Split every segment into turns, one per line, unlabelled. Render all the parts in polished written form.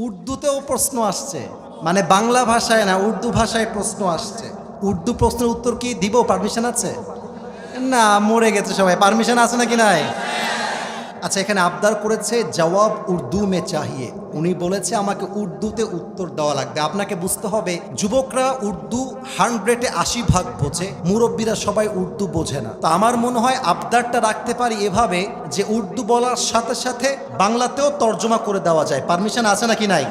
উর্দুতেও প্রশ্ন আসছে, মানে বাংলা ভাষায় না, উর্দু ভাষায় প্রশ্ন আসছে। উর্দু প্রশ্নের উত্তর কি দিব? পারমিশন আছে? না, মরে গেছে সবাই। পারমিশন আছে নাকি নাই? আচ্ছা, এখানে আবদার করেছে জবাব উর্দু মে চাহিয়ে। উনি বলেছে আমাকে উর্দুতে উত্তর দেওয়া লাগবে। আপনাকে বুঝতে হবে, যুবকরা উর্দু 100-এ 80 ভাগ বোঝে, মুরব্বীরা সবাই উর্দু বোঝে না। তো আমার মনে হয় আবদারটা রাখতে পারি এভাবে যে উর্দু বলার সাথে সাথে বাংলাতেও তর্জমা করে দেওয়া যায়। পারমিশন আছে নাকি নাই?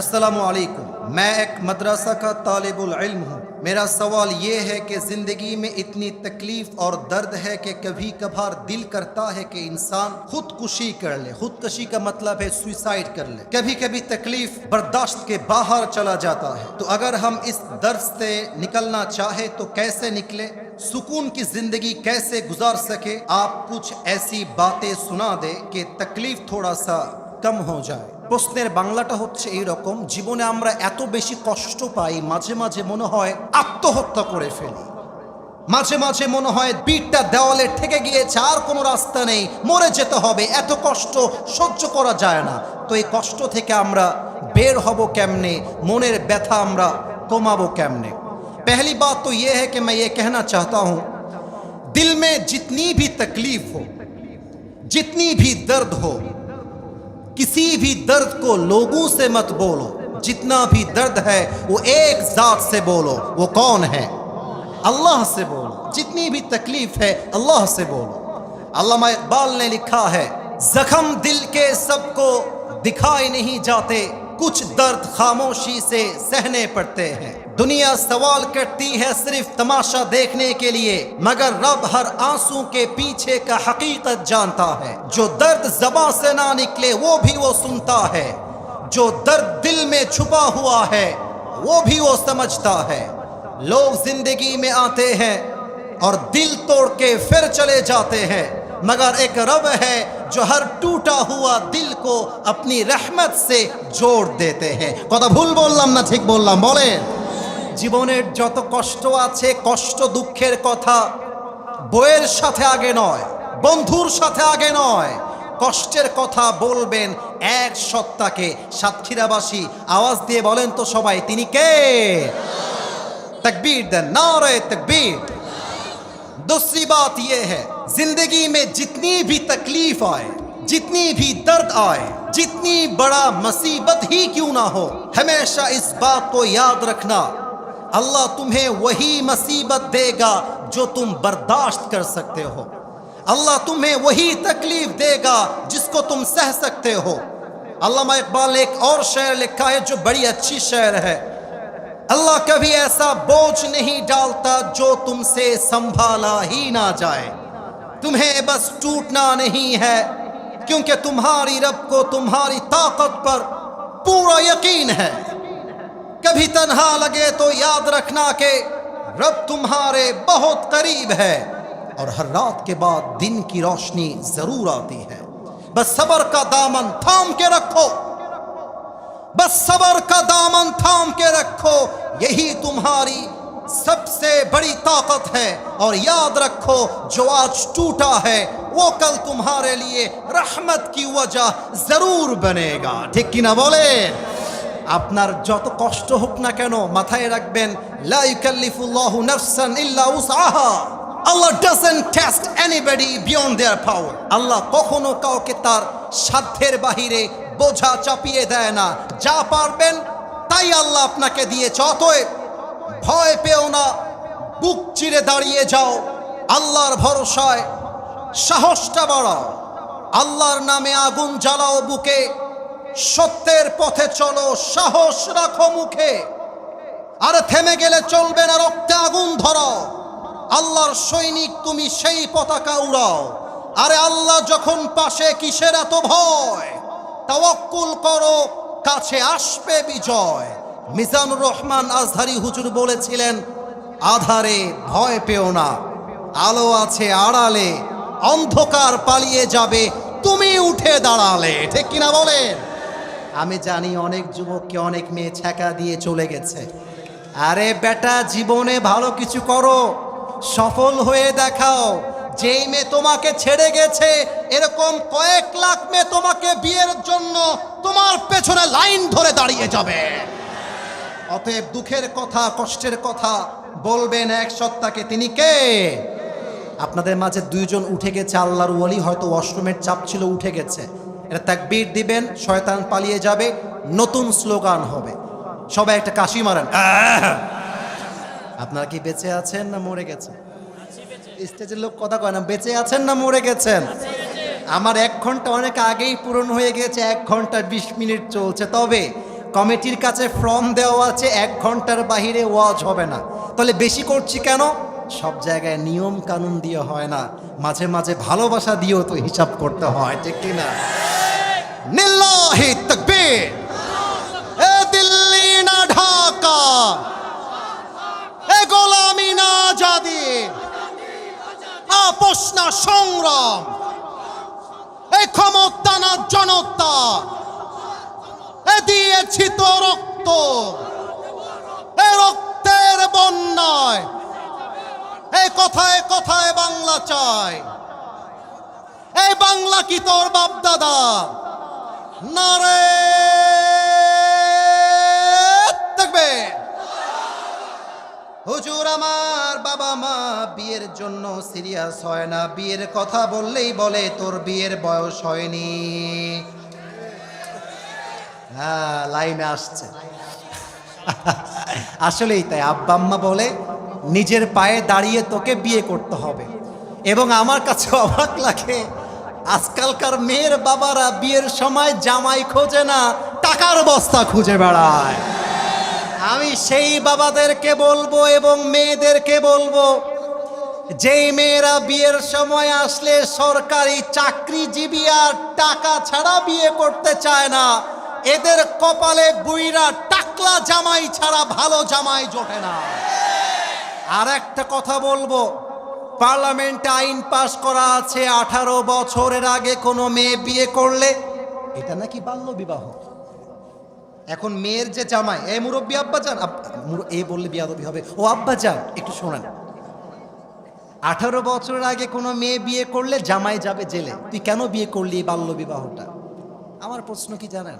अस्सलामु अलैकुम, मैं एक मदरसा का तालिबुल इल्म हूँ। मेरा सवाल ये है कि ज़िंदगी में इतनी तकलीफ़ और दर्द है कि कभी कभार दिल करता है कि इंसान खुदकुशी कर ले। खुदकुशी का मतलब है सुसाइड कर ले। कभी कभी तकलीफ़ बर्दाश्त के बाहर चला जाता है। तो अगर हम इस दर्द से निकलना चाहे तो कैसे निकले, सुकून की ज़िंदगी कैसे गुजार सके? आप कुछ ऐसी बातें सुना दे कि तकलीफ़ थोड़ा सा कम हो जाए। প্রশ্নের বাংলাটা হচ্ছে এই রকম, জীবনে আমরা এত বেশি কষ্ট পাই, মাঝে মাঝে মনে হয় আত্মহত্যা করে ফেলি। মাঝে মাঝে মনে হয় পিঠটা দেওয়ালে ঠেকে গিয়েছে, আর কোনো রাস্তা নেই, মরে যেতে হবে, এত কষ্ট সহ্য করা যায় না। তো এই কষ্ট থেকে আমরা বের হব কেমনে, মনের ব্যথা আমরা কমাবো কেমনে? पहली बात तो ये है कि मैं ये कहना चाहता हूँ, दिल में जितनी भी तकलीफ हो, जितनी भी दर्द हो, किसी भी दर्द को लोगों से मत बोलो। जितना भी दर्द है वो एक जात से बोलो। वो कौन है? अल्लाह से बोलो। जितनी भी तकलीफ है अल्लाह से बोलो। अल्लामा इकबाल ने लिखा है, जख्म दिल के सबको दिखाए नहीं जाते, कुछ दर्द खामोशी से सहने पड़ते हैं। दुनिया सवाल करती है सिर्फ तमाशा देखने के लिए, मगर रब हर आंसू के पीछे का हकीकत जानता है। जो दर्द ज़बां से ना निकले वो भी वो सुनता है, जो दर्द दिल में छुपा हुआ है वो भी वो समझता है। लोग जिंदगी में आते हैं और दिल तोड़ के फिर चले जाते हैं, मगर एक रब है जो हर टूटा हुआ दिल को अपनी रहमत से जोड़ देते हैं। कथा भूल बोललाम ना ठीक बोललाम? बोलें। জীবনের যত কষ্ট আছে, কষ্ট দুঃখের কথা বইয়ের সাথে আগে নয়, বন্ধুর সাথে আগে নয়, কষ্টের কথা বলবেন এক সত্তাকে। সাতক্ষীরাবাসী আওয়াজ দিয়ে বলেন তো সবাই, তিনি কে? तकबीर दें, नारे तकबीर। दूसरी बात यह है, जिंदगी में जितनी भी तकलीफ आए, जितनी भी दर्द आए, जितनी बड़ा मुसीबत ही क्यों ना हो, हमेशा इस बात को याद रखना, अल्लाह तुम्हें वही मुसीबत देगा जो तुम बर्दाश्त कर सकते हो। अल्लाह तुम्हें वही तकलीफ देगा जिसको तुम सह सकते हो। अल्लामा इकबाल ने एक और शेर लिखा है जो बड़ी अच्छी शेर है, अल्लाह कभी ऐसा बोझ नहीं डालता जो तुमसे संभाला ही ना जाए। तुम्हें बस टूटना नहीं है, क्योंकि तुम्हारी रब को तुम्हारी ताकत पर पूरा यकीन है। कभी तन्हा लगे तो याद रखना कि रब तुम्हारे बहुत करीब है, और हर रात के बाद दिन की रोशनी जरूर आती है। बस सब्र का दामन थाम के रखो, बस सब्र का दामन थाम के रखो, यही तुम्हारी सबसे बड़ी ताकत है। और याद रखो, जो आज टूटा है वो कल तुम्हारे लिए रहमत की वजह जरूर बनेगा। ठीक की ना बोले? আপনার যত কষ্ট হোক না কেন, মাথায় রাখবেন, লা ইউকাল্লিফুল্লাহু নাফসান ইল্লা উসআহা। Allah doesn't test anybody beyond their power. আল্লাহ কখনো কাউকে তার সাধ্যের বাহিরে বোঝা চাপিয়ে দেয় না। যা পারবেন তাই আল্লাহ আপনাকে দিয়েছে। অতএব ভয় পেও না, বুক চিরে দাঁড়িয়ে যাও, আল্লাহর ভরসায় সাহসটা বাড়াও, আল্লাহর নামে আগুন জ্বালাও বুকে, সত্যের পথে চলো, সাহস রাখো মুখে। আর থেমে গেলে চলবে না, রক্তে আগুন ধরাও, আল্লাহর সৈনিক তুমি, সেই পতাকা উড়াও। আরে আল্লাহ যখন পাশে, কিসের এত ভয়? তাওয়াক্কুল করো, কাছে আসবে বিজয়। মিজানুর রহমান আজহারি হুজুর বলেছিলেন, আধারে ভয় পেও না, আলো আছে আড়ালে, অন্ধকার পালিয়ে যাবে তুমি উঠে দাঁড়ালে। ঠিক কিনা বলেন? আমি জানি অনেক যুবককে অনেক মেয়ে ছ্যাঁকা দিয়ে চলে গেছে। আরে বেটা, জীবনে ভালো কিছু করো, সফল হয়ে দেখাও। যেই মেয়ে তোমাকে ছেড়ে গেছে এরকম কয়েক লাখ মেয়ে তোমাকে বিয়ের জন্য তোমার পেছনে লাইন ধরে দাঁড়িয়ে যাবে। অতএব দুঃখের কথা, কষ্টের কথা বলবেন এক সত্তাকে, তিনি কে? আপনাদের মাঝে দুইজন উঠে গেছে আল্লাহর ওয়ালি, হয়তো ওয়াশরুমের চাপ ছিল, উঠে গেছে। এটা তাকবীর দিবেন, শয়তান পালিয়ে যাবে, নতুন স্লোগান হবে। সবাই একটা কাশি মারেন। আপনারা কি বেঁচে আছেন না মরে গেছেন? স্টেজের লোক কথা কয় না, বেঁচে আছেন না মরে গেছেন? আমার 1 ঘন্টা অনেক আগেই পূরণ হয়ে গেছে, 1 ঘন্টা 20 মিনিট চলছে। তবে কমিটির কাছে ফর্ম দেওয়া আছে 1 ঘন্টার বাহিরে ওয়াজ হবে না। তাহলে বেশি করছি কেন? সব জায়গায় নিয়ম কানুন দিয়ে হয় না, মাঝে মাঝে ভালোবাসা দিয়েও তো হিসাব করতে হয়, ঠিক কিনা? নিল্লাহি তাকবীর। এ দিল্লি না ঢাকা, এ গোলামি না আজাদি, আপোষ না সংগ্রাম, এই ক্ষমতা না জনতা, এ দিয়েছি তো রক্ত, এ রক্তের বন্যায়, এই কথায় কথায় বাংলা চাই। এই বাংলা কি তোর বাপ দাদা? নারে তাকবীর। হুজুর, আমার বাবা মা বিয়ের জন্য সিরিয়াস হয় না, বিয়ের কথা বললেই বলে তোর বিয়ের বয়স হয়নি। হ্যাঁ, লাইনে আসছে। আসলেই তাই, আব্বা আম্মা বলে নিজের পায়ে দাঁড়িয়ে তোকে বিয়ে করতে হবে। এবং আমার কাছে অবাক লাগে, আজকালকার মেয়ের বাবারা বিয়ের সময় জামাই খোঁজে না, টাকার বস্তা খুঁজে বেড়ায়। আমি সেই বাবাদেরকে বলবো এবং মেয়েদেরকে বলবো, যেই মেয়েরা বিয়ের সময় আসলে সরকারি চাকরিজীবী আর টাকা ছাড়া বিয়ে করতে চায় না, এদের কপালে বুইরা টাকলা জামাই ছাড়া ভালো জামাই জোটে না। আর একটা কথা বলবো, পার্লামেন্টে আইন পাশ করা আছে 18 বছরের আগে কোনো মেয়ে বিয়ে করলে এটা নাকি বাল্য বিবাহ। এখন মেয়ের যে জামাই, এই মুরব্বী আব্বাজান, এই বললে বিয়াদবি হবে, ও আব্বাজান একটু শোনেন, 18 বছরের আগে কোনো মেয়ে বিয়ে করলে জামাই যাবে জেলে। তুই কেন বিয়ে করলি এই বাল্য বিবাহটা? আমার প্রশ্ন কি জানেন,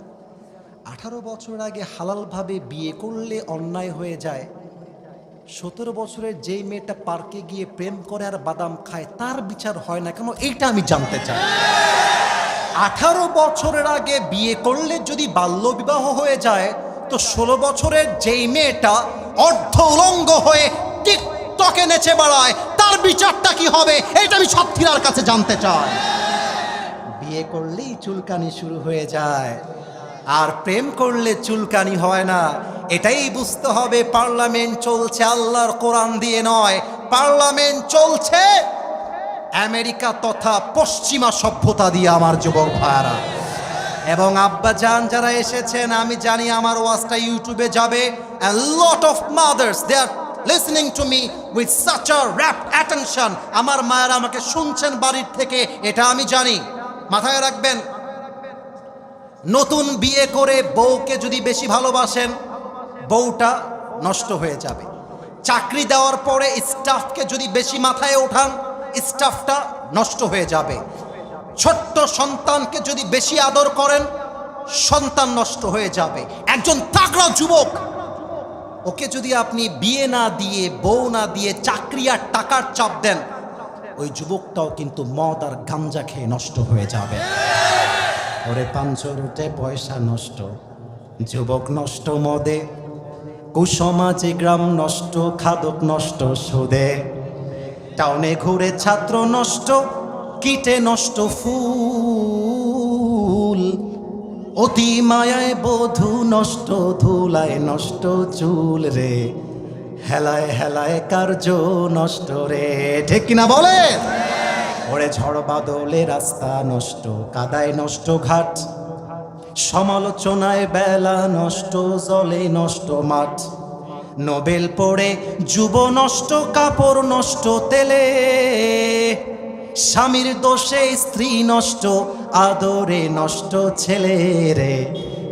18 বছর আগে হালালভাবে বিয়ে করলে অন্যায় হয়ে যায়, 17 বছরের যেই মেয়েটা পার্কে গিয়ে প্রেম করে আর বাদাম খায় তার বিচার হয় না কেন? এইটা আমি জানতে চাই। 18 বছরের আগে বিয়ে করলে যদি বাল্য বিবাহ হয়ে যায়, তো 16 বছরের যেই মেয়েটা অর্ধ উলঙ্গ হয়ে টিকটকে নেচে বেড়ায় তার বিচারটা কি হবে? এইটা আমি সাথীরার কাছে জানতে চাই। বিয়ে করলেই চুলকানি শুরু হয়ে যায়, আর প্রেম করলে চুলকানি হয় না। এটাই বুঝতে হবে, পার্লামেন্ট চলছে আল্লাহর কোরআন দিয়ে নয়, পার্লামেন্ট চলছে আমেরিকা তথা পশ্চিমা সভ্যতা দিয়ে। আমার যুবক ভাইরা এবং আব্বাজান যারা এসেছেন, আমি জানি আমার ওয়াজটা ইউটিউবে যাবে। A lot of mothers, they are listening to me with such a rapt attention. আমার মায়েরা আমাকে শুনছেন বাড়ির থেকে, এটা আমি জানি। মাথায় রাখবেন, নতুন বিয়ে করে বউকে যদি বেশি ভালোবাসেন, বউটা নষ্ট হয়ে যাবে। চাকরি দেওয়ার পরে স্টাফকে যদি বেশি মাথায় ওঠান, স্টাফটা নষ্ট হয়ে যাবে। ছোট্ট সন্তানকে যদি বেশি আদর করেন, সন্তান নষ্ট হয়ে যাবে। একজন তাগড়া যুবক, ওকে যদি আপনি বিয়ে না দিয়ে, বউ না দিয়ে চাকরি আর টাকার চাপ দেন, ওই যুবকটাও কিন্তু মদ আর গাঞ্জা খেয়ে নষ্ট হয়ে যাবে। ওরে পাঞ্চরুটে পয়সা নষ্ট, যুবক নষ্ট মদে, কুসমাজে গ্রাম নষ্ট, খাদক নষ্ট সুদে, টাউনে ঘুরে ছাত্র নষ্ট, কীটে নষ্ট ফুল, অতি মায়ায় বধূ নষ্ট, ধুলায় নষ্ট চুল রে, হেলায় হেলায় কার্য নষ্ট রে। ঠিক কিনা বলে? ওরে ঝড় বাদলে রাস্তা নষ্ট, কাদায় নষ্ট ঘাট, সমালোচনায় বেলা নষ্ট, জলে নষ্ট মাঠ, নোবেল পড়ে যুব নষ্ট, কাপড় নষ্ট তেলে, স্বামীর দোষে স্ত্রী নষ্ট, আদরে নষ্ট ছেলে রে,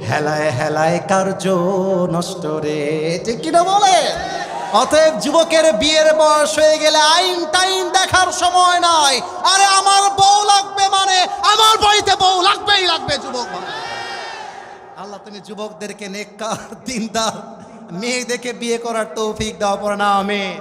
হেলায় হেলায় কার্য নষ্ট রে। ঠিক কিনা বলে? অতএব যুবকের বিয়ের বয়স হয়ে গেলে আইন টাইন দেখার সময় নাই। আরে আমার বউ লাগবে মানে আমার বাড়িতে বউ লাগবেই লাগবে যুবক ভাই। আল্লাহ তুমি যুবকদেরকে নেককার দিনদার মেয়ে দেখে বিয়ে করার তৌফিক দাও, পড়ে না আমিন।